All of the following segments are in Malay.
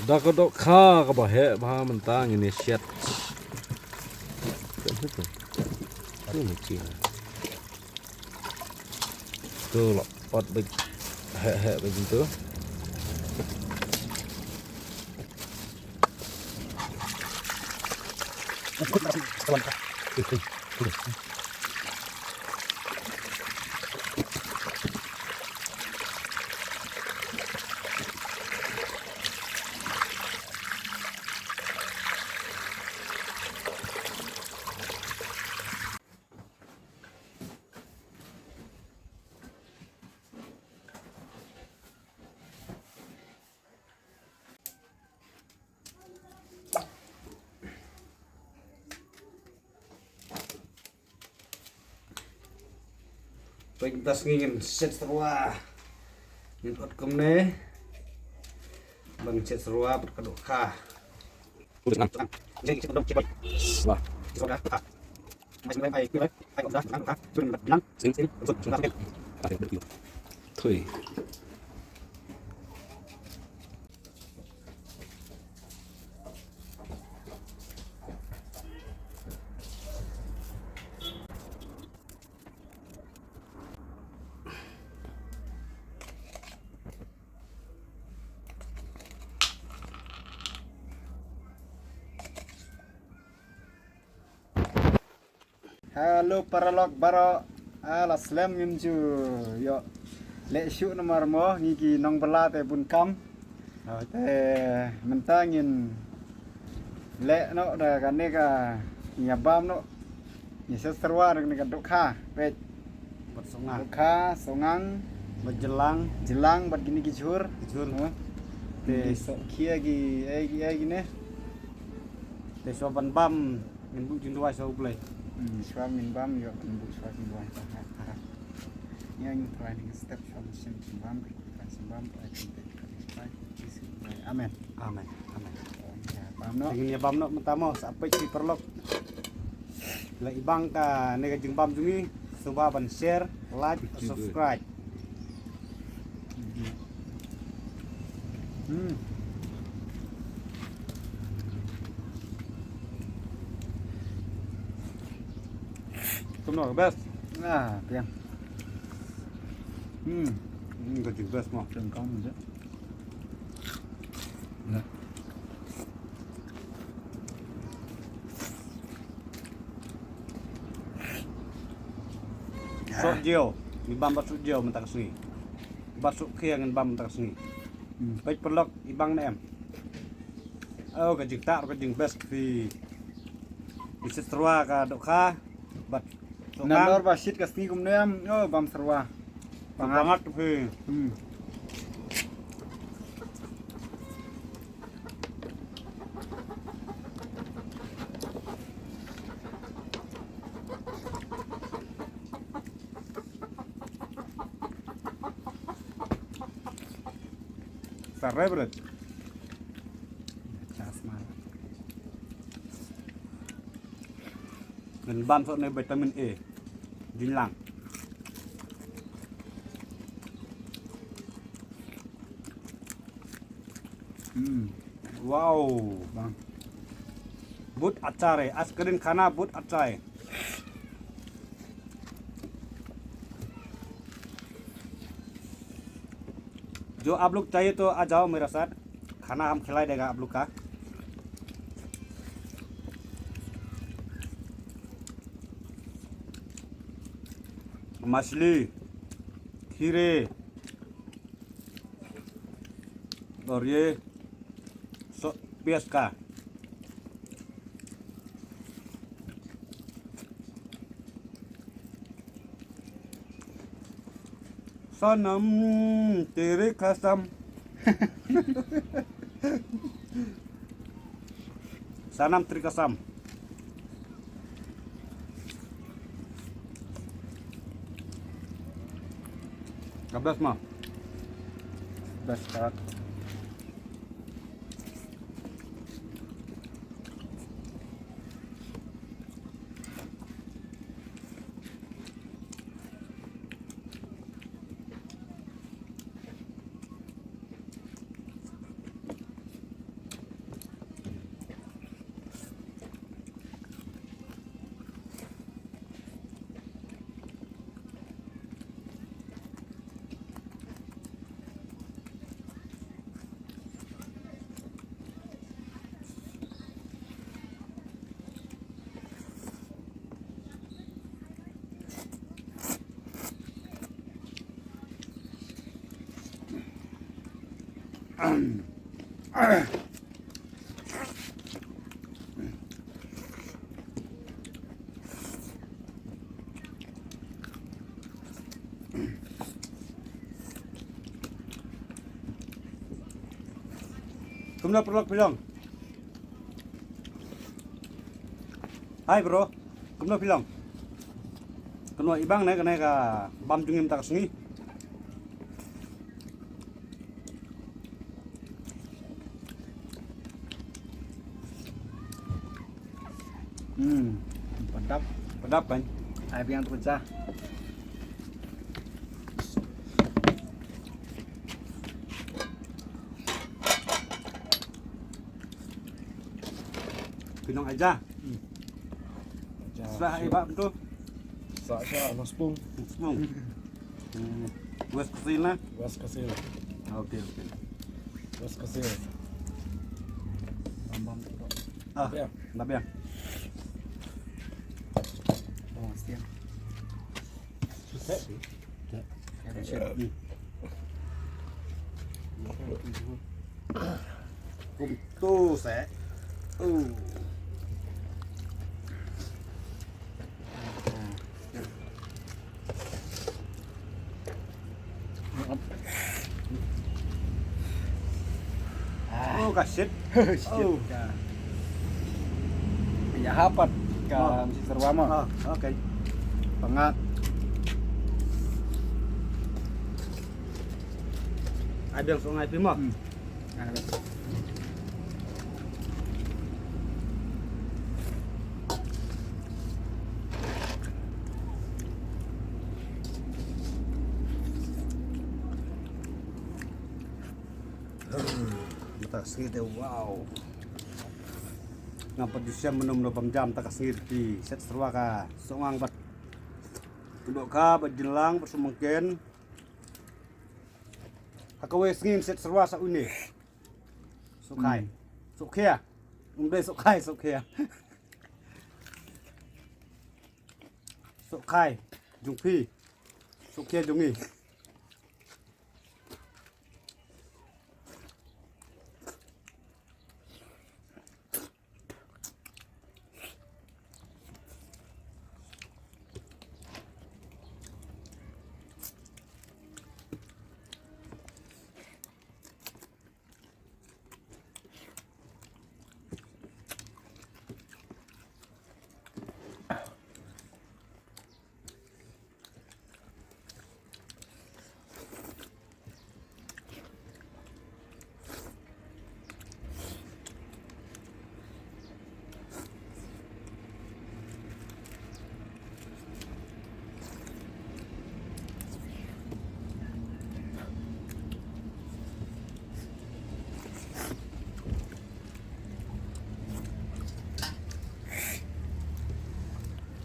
Dah kodok kha ka ba he ba mentang ini siat. Itu. Itu lucu. Tuh lo pot beg he begitu. Pentas ngingin set serua ngin ot kumne bang set serua berkeduk kah udah nang jadi kita dong cepat wah sudah tak masih main air air udah nang tak sudah bilang sing sudah tak berkilau tuh. Halo para log baro ala slam nginju yo le syu nomor mo ngiki nong bela te bun kam te mentangin le no da kane ka nyabam no ni seserwa ni ka dokha pe bersongang dokha songang berjelang jelang bat gini gijur te Di- so kia gi gi ne để cho văn băm mình bụng chuyên đoái sâu play Shwa min bam yo bu shwa min bam yang try ning step from sim bam amen amen amen ya bam no dengan ya bam no mentamo sampai si perlok la ibang ka nega jeng bam jungi coba ban share like subscribe Tum no best piang ini ka jeng best mo đừng có mình chứ sốt diều mi bam bắt sốt diều mình tak sungi bắt sốt kia ngan bam tak sungi baik perlok ibang na em oh ka jeng tak ka jeng best fi bisa terwa ka dokha bat nandor basit kasni kumnem bam serwa banget fi Sarai berat. jasman Dan bam sok ne vitamin A. Jinlang. Wow. bang But acare, askrin khana but acai. जो आप लोग चाहिए तो आ जाओ मेरा साथ खाना हम खिला देगा आप लोग का मछली खीरे और ये प्याज का Sanam tiri kasam. Sanam tiri kasam. Kablas mah. best start Kumna perlok bilang. Hai bro, kumna bilang. Kumna ibang na kanay ka bam jungim tak sengi. Pedap. Pedap kan? Air yang terpecah. Pinong aja. Setelah ibang tu, Sasha Maspung semua. Wes kesina. was kasil Oke oke. was kasil Bam-bam. Ah, ya tapi ya. Oh, siap. susah sih Tu saya. Oh kaset. Oh. Ya hapat ka Oh. si Sarwama. Ah, oke. Pangat. Ada yang sungai Timur. Tak segitu, wow. Ngapa bisa menum jam tak segitu set serwa ka songang bat. Duduk ka berjelang bersumengken. Akawe sengin set serwa sa une. Sukai. Sukia. Umde sukai sukia. Sukai. Jungpi. Sukia jungi.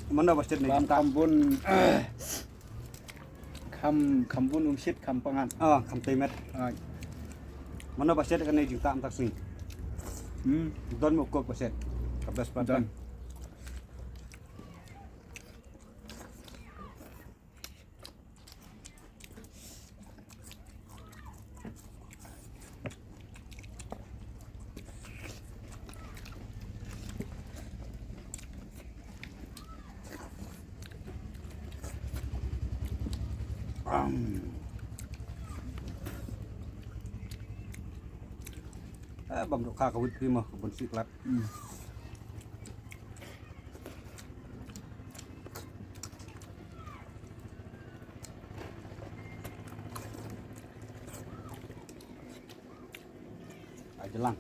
Mana pasti nih? Bam kambun kambun umsit kampangan. Ah, kamtemet. Ah, Mana pasti kan nih juta tak sini. Don mukuk pasti. Kabes padan. Dan Bam dok kha kawit mah kebun siklat. Jelang.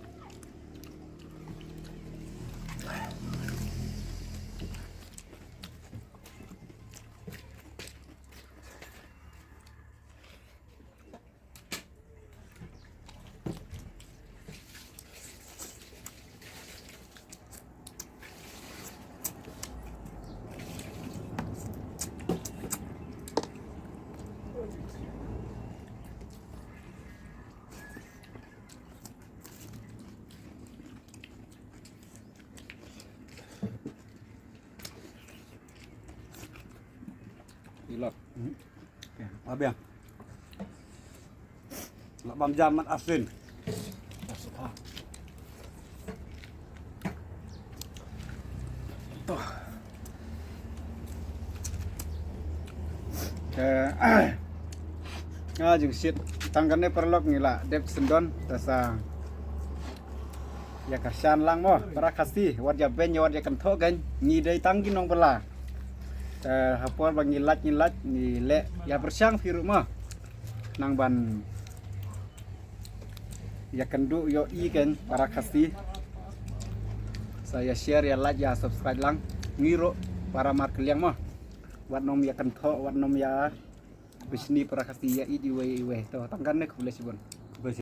ilak Abiang. Lak bam jamat asin. Jeng sit tanggane perlok ngila dep sendon tasa ya kasihan lang mo para kasih warja ben ya warja kentok kan ngi dai tangki nong bela hapor bang ngilat ni le ya bersyang firu mo nang ban ya kendu yo i kan para kasih saya share ya like ya subscribe lang ngiro para markeliang mo wat nom ya kentok wat nom ya bisni para kasih ya i di we to tanggane kules bon